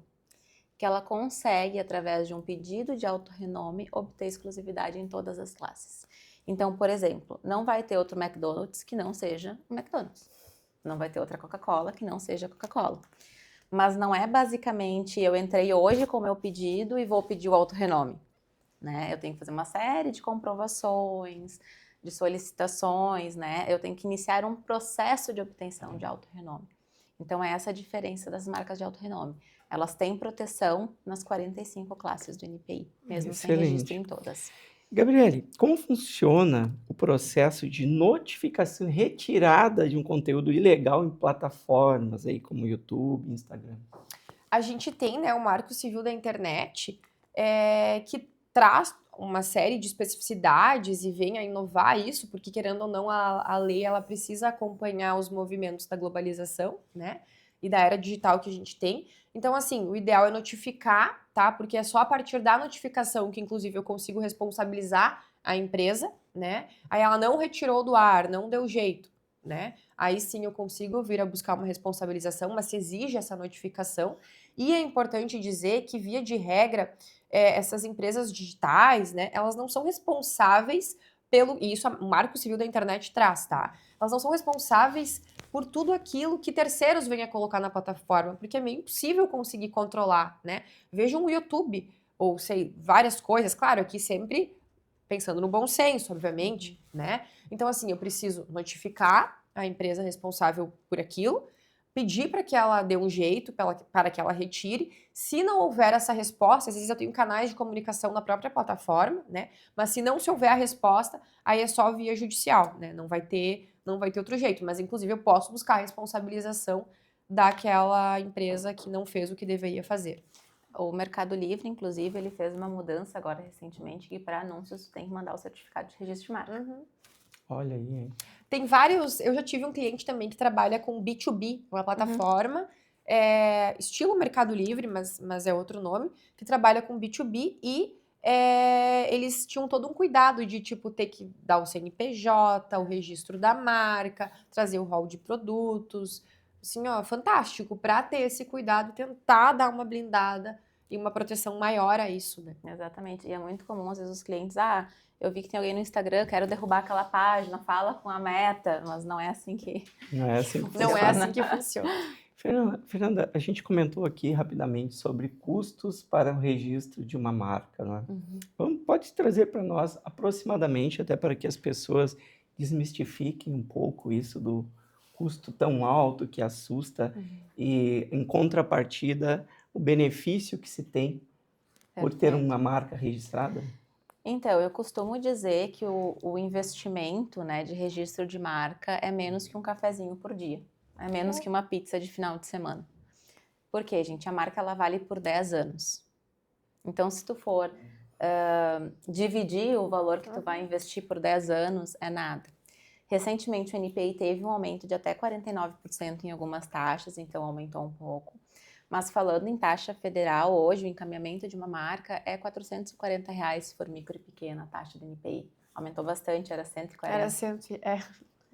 que ela consegue, através de um pedido de alto renome, obter exclusividade em todas as classes. Então, por exemplo, não vai ter outro McDonald's que não seja o McDonald's. Não vai ter outra Coca-Cola que não seja a Coca-Cola. Mas não é basicamente eu entrei hoje com o meu pedido e vou pedir o autorrenome, né? Eu tenho que fazer uma série de comprovações, de solicitações, né? Eu tenho que iniciar um processo de obtenção de autorrenome. Então, é essa a diferença das marcas de autorrenome. Elas têm proteção nas 45 classes do NPI, mesmo sem registro em todas. Gabriele, como funciona o processo de notificação e retirada de um conteúdo ilegal em plataformas aí como YouTube, Instagram? A gente tem, né, o Marco Civil da Internet, que traz uma série de especificidades e vem a inovar isso, porque querendo ou não, a lei ela precisa acompanhar os movimentos da globalização, né, e da era digital que a gente tem. Então, assim, o ideal é notificar, tá? Porque é só a partir da notificação que, inclusive, eu consigo responsabilizar a empresa, né? Aí ela não retirou do ar, não deu jeito, né? Aí sim eu consigo vir a buscar uma responsabilização, mas se exige essa notificação. E é importante dizer que, via de regra, essas empresas digitais, né, elas não são responsáveis pelo... E isso o Marco Civil da Internet traz, tá? Elas não são responsáveis por tudo aquilo que terceiros venham a colocar na plataforma, porque é meio impossível conseguir controlar, né? Vejam o YouTube, ou sei, várias coisas, claro, aqui sempre pensando no bom senso, obviamente, né? Então, assim, eu preciso notificar a empresa responsável por aquilo, pedir para que ela dê um jeito para que ela retire. Se não houver essa resposta, às vezes eu tenho canais de comunicação na própria plataforma, né? Mas se não houver a resposta, aí é só via judicial, né? Não vai ter outro jeito. Mas, inclusive, eu posso buscar a responsabilização daquela empresa que não fez o que deveria fazer. O Mercado Livre, inclusive, ele fez uma mudança agora recentemente que para anúncios tem que mandar o certificado de registro de marca. Olha aí, hein? Tem vários... Eu já tive um cliente também que trabalha com B2B, uma plataforma, estilo Mercado Livre, mas é outro nome, que trabalha com B2B e eles tinham todo um cuidado de, tipo, ter que dar o CNPJ, o registro da marca, trazer o rol de produtos. Assim, ó, fantástico, para ter esse cuidado e tentar dar uma blindada e uma proteção maior a isso, né? Exatamente. E é muito comum, às vezes, os clientes, eu vi que tem alguém no Instagram, quero derrubar aquela página, fala com a Meta, mas não é assim que... Não é assim que funciona. Não é assim que funciona. Fernanda, a gente comentou aqui rapidamente sobre custos para o registro de uma marca, não é? Pode trazer para nós aproximadamente, até para que as pessoas desmistifiquem um pouco isso do custo tão alto que assusta e, em contrapartida, o benefício que se tem por ter uma marca registrada? Então, eu costumo dizer que o investimento, né, de registro de marca é menos que um cafezinho por dia. É menos que uma pizza de final de semana. Por quê, gente? A marca ela vale por 10 anos. Então, se tu for dividir o valor que tu vai investir por 10 anos, é nada. Recentemente, o NPI teve um aumento de até 49% em algumas taxas, então aumentou um pouco. Mas falando em taxa federal, hoje o encaminhamento de uma marca é R$ 440 se for micro e pequena a taxa do NPI. Aumentou bastante, era 140. Era 100,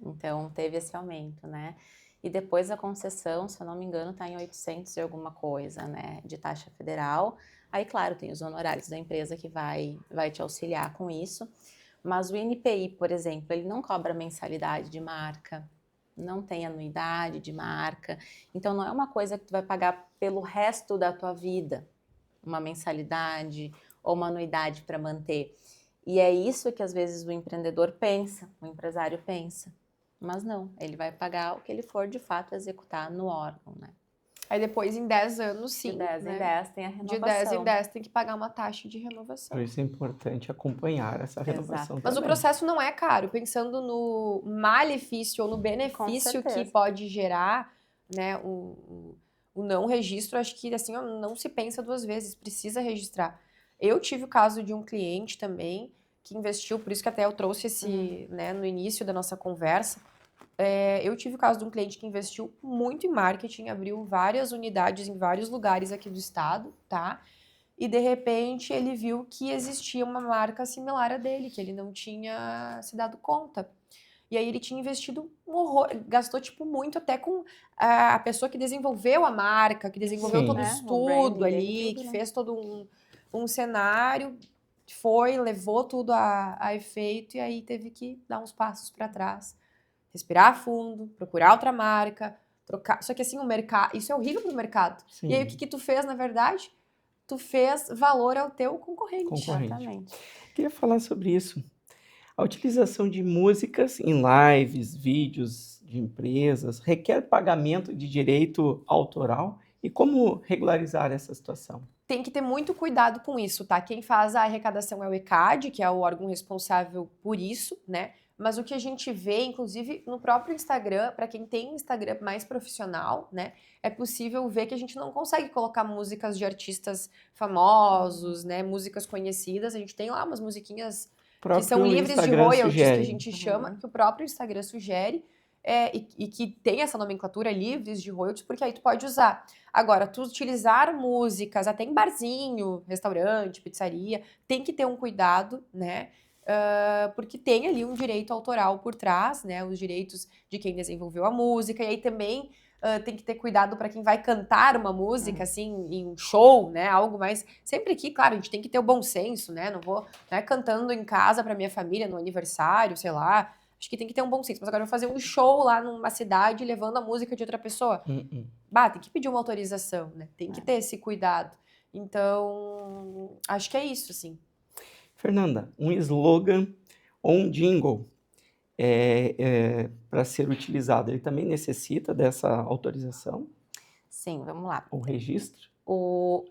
Então, teve esse aumento, né? E depois a concessão, se eu não me engano, está em 800 e alguma coisa, né, de taxa federal. Aí, claro, tem os honorários da empresa que vai te auxiliar com isso. Mas o NPI, por exemplo, ele não cobra mensalidade de marca, não tem anuidade de marca. Então, não é uma coisa que tu vai pagar pelo resto da tua vida, uma mensalidade ou uma anuidade para manter. E é isso que, às vezes, o empreendedor pensa, o empresário pensa. Mas não, ele vai pagar o que ele for de fato executar no órgão, né? Aí depois, em 10 anos, sim. De 10 né? em 10 tem a renovação. De 10 em 10 tem que pagar uma taxa de renovação. Por isso é importante acompanhar essa renovação Mas o também. processo não é caro. Pensando no malefício ou no benefício que pode gerar, né, o não registro, acho que assim, não se pensa duas vezes, precisa registrar. Eu tive o caso de um cliente também que investiu, por isso que até eu trouxe esse, né, no início da nossa conversa. Eu tive o caso de um cliente que investiu muito em marketing, abriu várias unidades em vários lugares aqui do estado, tá? E, de repente, ele viu que existia uma marca similar a dele, que ele não tinha se dado conta. E aí ele tinha investido um horror, gastou, tipo, muito até com a pessoa que desenvolveu a marca, que desenvolveu todo o estudo ali, que fez todo um cenário. levou tudo a efeito e aí teve que dar uns passos para trás, respirar fundo, procurar outra marca, trocar. Só que assim, o mercado, isso é horrível pro mercado. Sim. E aí o que tu fez, na verdade? Tu fez valor ao teu concorrente. Exatamente. Queria falar sobre isso. A utilização de músicas em lives, vídeos de empresas, requer pagamento de direito autoral? E como regularizar essa situação? Tem que ter muito cuidado com isso, tá? Quem faz a arrecadação é o ECAD, que é o órgão responsável por isso, né? Mas o que a gente vê, inclusive no próprio Instagram, para quem tem Instagram mais profissional, né? É possível ver que a gente não consegue colocar músicas de artistas famosos, né? Músicas conhecidas. A gente tem lá umas musiquinhas O que são próprio livres de Instagram royalties, que a sugere. gente chama, que o próprio Instagram sugere, e que tem essa nomenclatura livres de royalties, porque aí tu pode usar. Agora, tu utilizar músicas, até em barzinho, restaurante, pizzaria, tem que ter um cuidado, né? Porque tem ali um direito autoral por trás, né? Os direitos de quem desenvolveu a música, e aí também tem que ter cuidado para quem vai cantar uma música, assim, em um show, né? Algo mais. Sempre que, claro, a gente tem que ter o bom senso, né? Não vou, né, cantando em casa para minha família, no aniversário, sei lá. Acho que tem que ter um bom senso. Mas agora eu vou fazer um show lá numa cidade levando a música de outra pessoa. Tem que pedir uma autorização, né? Tem que ter esse cuidado. Então, acho que é isso, assim. Fernanda, um slogan ou um jingle para ser utilizado, ele também necessita dessa autorização Sim, vamos lá. ou registro?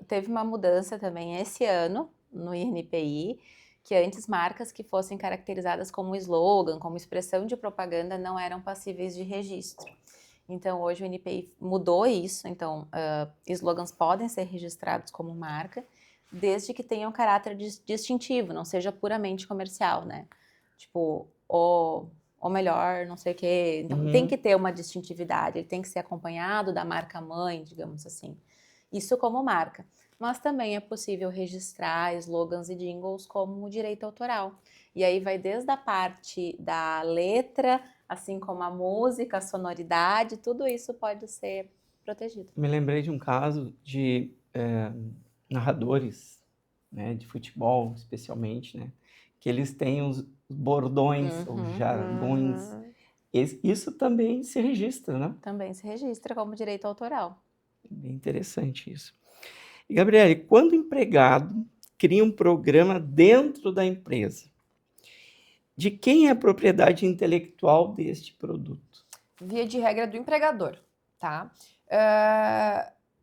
Teve uma mudança também esse ano no INPI, que antes marcas que fossem caracterizadas como slogan, como expressão de propaganda, não eram passíveis de registro. Então, hoje o INPI mudou isso, então slogans podem ser registrados como marca, desde que tenham caráter distintivo, não seja puramente comercial, né? Tipo, ou melhor, não sei o quê. Então, tem que ter uma distintividade, ele tem que ser acompanhado da marca-mãe, digamos assim. Isso como marca. Mas também é possível registrar slogans e jingles como direito autoral. E aí vai desde a parte da letra, assim como a música, a sonoridade, tudo isso pode ser protegido. Me lembrei de um caso de narradores, né, de futebol, especialmente, né, que eles têm os bordões ou jargões. Isso também se registra, né? Também se registra como direito autoral. Bem interessante isso. E, Gabriele, quando o empregado cria um programa dentro da empresa, de quem é a propriedade intelectual deste produto? Via de regra do empregador, tá?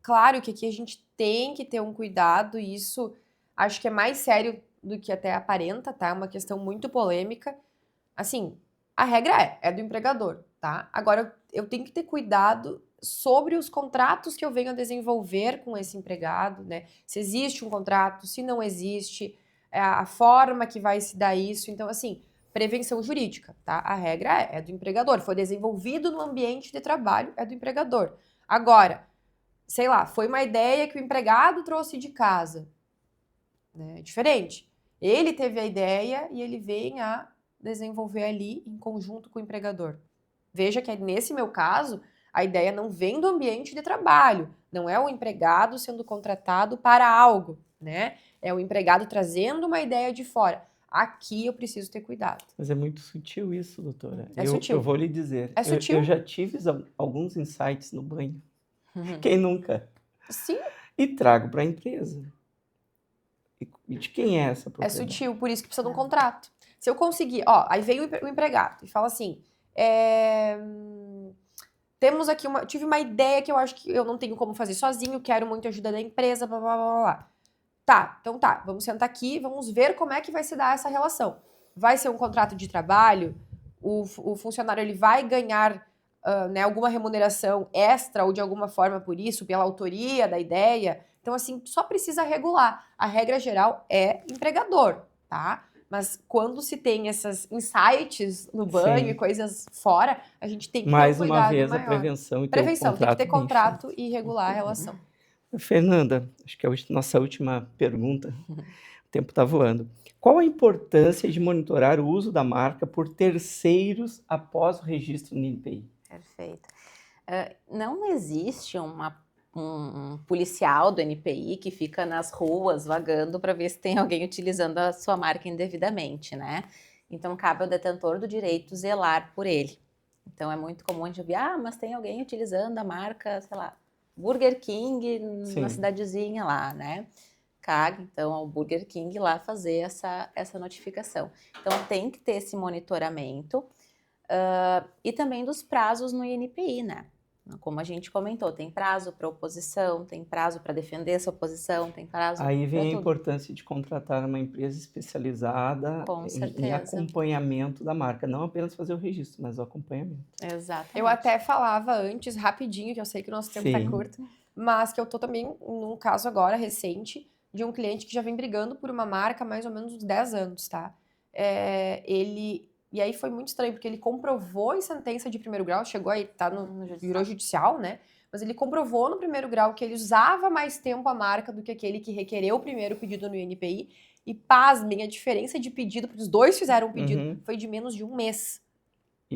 Claro que aqui a gente tem que ter um cuidado, e isso acho que é mais sério do que até aparenta, tá? É uma questão muito polêmica. Assim, a regra é do empregador, tá? Agora, eu tenho que ter cuidado sobre os contratos que eu venho a desenvolver com esse empregado, né? Se existe um contrato, se não existe, a forma que vai se dar isso. Então, assim, prevenção jurídica, tá? A regra é do empregador. Foi desenvolvido no ambiente de trabalho, é do empregador. Agora, sei lá, foi uma ideia que o empregado trouxe de casa, né? Diferente. Ele teve a ideia e ele vem a desenvolver ali em conjunto com o empregador. Veja que nesse meu caso, a ideia não vem do ambiente de trabalho, não é o empregado sendo contratado para algo, né? É o empregado trazendo uma ideia de fora. Aqui eu preciso ter cuidado. Mas é muito sutil isso, doutora. Sutil. Eu vou lhe dizer. É sutil. Eu já tive alguns insights no banho. Quem nunca? Sim. E trago para a empresa. E de quem é essa É propriedade? sutil, por isso que precisa de um contrato. Se eu conseguir, aí vem o empregado e fala assim, temos aqui tive uma ideia que eu acho que eu não tenho como fazer sozinho, quero muito ajuda da empresa, blá, blá, blá, blá. Tá, então tá, vamos sentar aqui, vamos ver como é que vai se dar essa relação. Vai ser um contrato de trabalho, o funcionário ele vai ganhar né, alguma remuneração extra ou de alguma forma por isso, pela autoria da ideia. Então, assim, só precisa regular. A regra geral é empregador, tá? Mas quando se tem esses insights no banho Sim. e coisas fora, a gente tem que Mais ter um cuidado uma vez, maior. a prevenção e ter Prevenção, tem que ter bem contrato feito. e regular a relação. Fernanda, acho que é a nossa última pergunta. O tempo está voando. Qual a importância de monitorar o uso da marca por terceiros após o registro no INPI? Perfeito. Não existe um policial do NPI que fica nas ruas vagando para ver se tem alguém utilizando a sua marca indevidamente, né? Então, cabe ao detentor do direito zelar por ele. Então, é muito comum a gente ouvir, mas tem alguém utilizando a marca, sei lá, Burger King na cidadezinha lá, né? Cabe, então, ao Burger King lá fazer essa notificação. Então, tem que ter esse monitoramento e também dos prazos no INPI, né? Como a gente comentou, tem prazo para oposição, tem prazo para defender essa oposição, tem prazo para tudo. Aí vem a importância de contratar uma empresa especializada em acompanhamento da marca. Não apenas fazer o registro, mas o acompanhamento. Exatamente. Eu até falava antes, rapidinho, que eu sei que o nosso tempo tá curto, mas que eu tô também num caso agora, recente, de um cliente que já vem brigando por uma marca há mais ou menos uns 10 anos, tá? E aí foi muito estranho, porque ele comprovou em sentença de primeiro grau, chegou aí, tá virou judicial, né? Mas ele comprovou no primeiro grau que ele usava mais tempo a marca do que aquele que requereu o primeiro pedido no INPI. E pasmem, a diferença de pedido, porque os dois fizeram um pedido, foi de menos de um mês,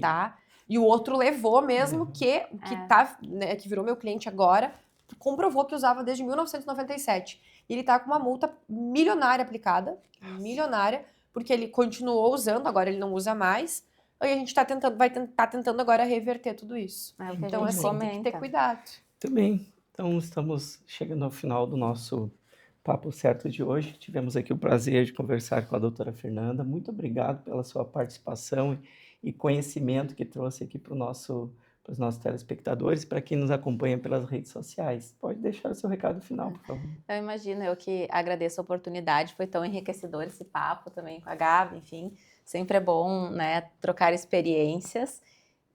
tá? E o outro levou mesmo que virou meu cliente agora, comprovou que usava desde 1997. E ele tá com uma multa milionária aplicada, milionária, porque ele continuou usando, agora ele não usa mais. E a gente vai tentar tentando agora reverter tudo isso. Então, assim, tem que ter cuidado. Muito bem. Então, estamos chegando ao final do nosso Papo Certo de hoje. Tivemos aqui o prazer de conversar com a doutora Fernanda. Muito obrigado pela sua participação e conhecimento que trouxe aqui para os nossos telespectadores, para quem nos acompanha pelas redes sociais. Pode deixar o seu recado final, por favor. Eu imagino, eu que agradeço a oportunidade, foi tão enriquecedor esse papo também com a Gabi, enfim, sempre é bom, né, trocar experiências.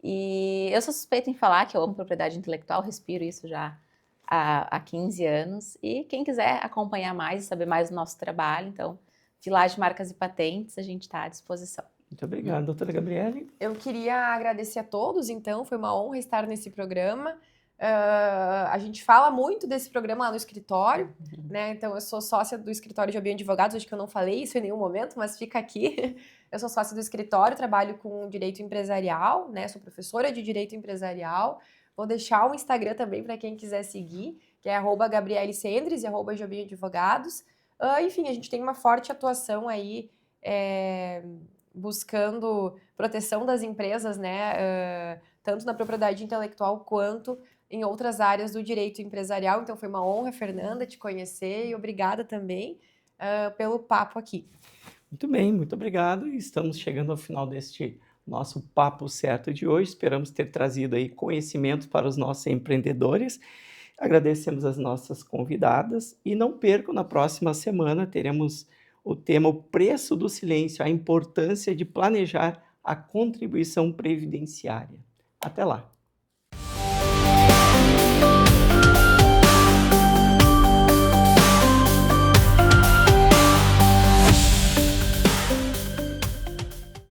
E eu sou suspeita em falar que eu amo propriedade intelectual, respiro isso já há 15 anos. E quem quiser acompanhar mais e saber mais do nosso trabalho, então, Village Marcas e Patentes, a gente está à disposição. Muito obrigado, doutora Gabriele. Eu queria agradecer a todos, então, foi uma honra estar nesse programa. A gente fala muito desse programa lá no escritório, né? Então, eu sou sócia do escritório de OAB Advogados, acho que eu não falei isso em nenhum momento, mas fica aqui. Eu sou sócia do escritório, trabalho com direito empresarial, né? Sou professora de direito empresarial. Vou deixar o Instagram também para quem quiser seguir, que é @GabrieleCendres e @OAB Advogados. Enfim, a gente tem uma forte atuação aí, buscando proteção das empresas, né, tanto na propriedade intelectual quanto em outras áreas do direito empresarial. Então, foi uma honra, Fernanda, te conhecer e obrigada também pelo papo aqui. Muito bem, muito obrigado. Estamos chegando ao final deste nosso Papo Certo de hoje. Esperamos ter trazido aí conhecimento para os nossos empreendedores. Agradecemos as nossas convidadas e não percam, na próxima semana teremos o tema O Preço do Silêncio, a importância de planejar a contribuição previdenciária. Até lá!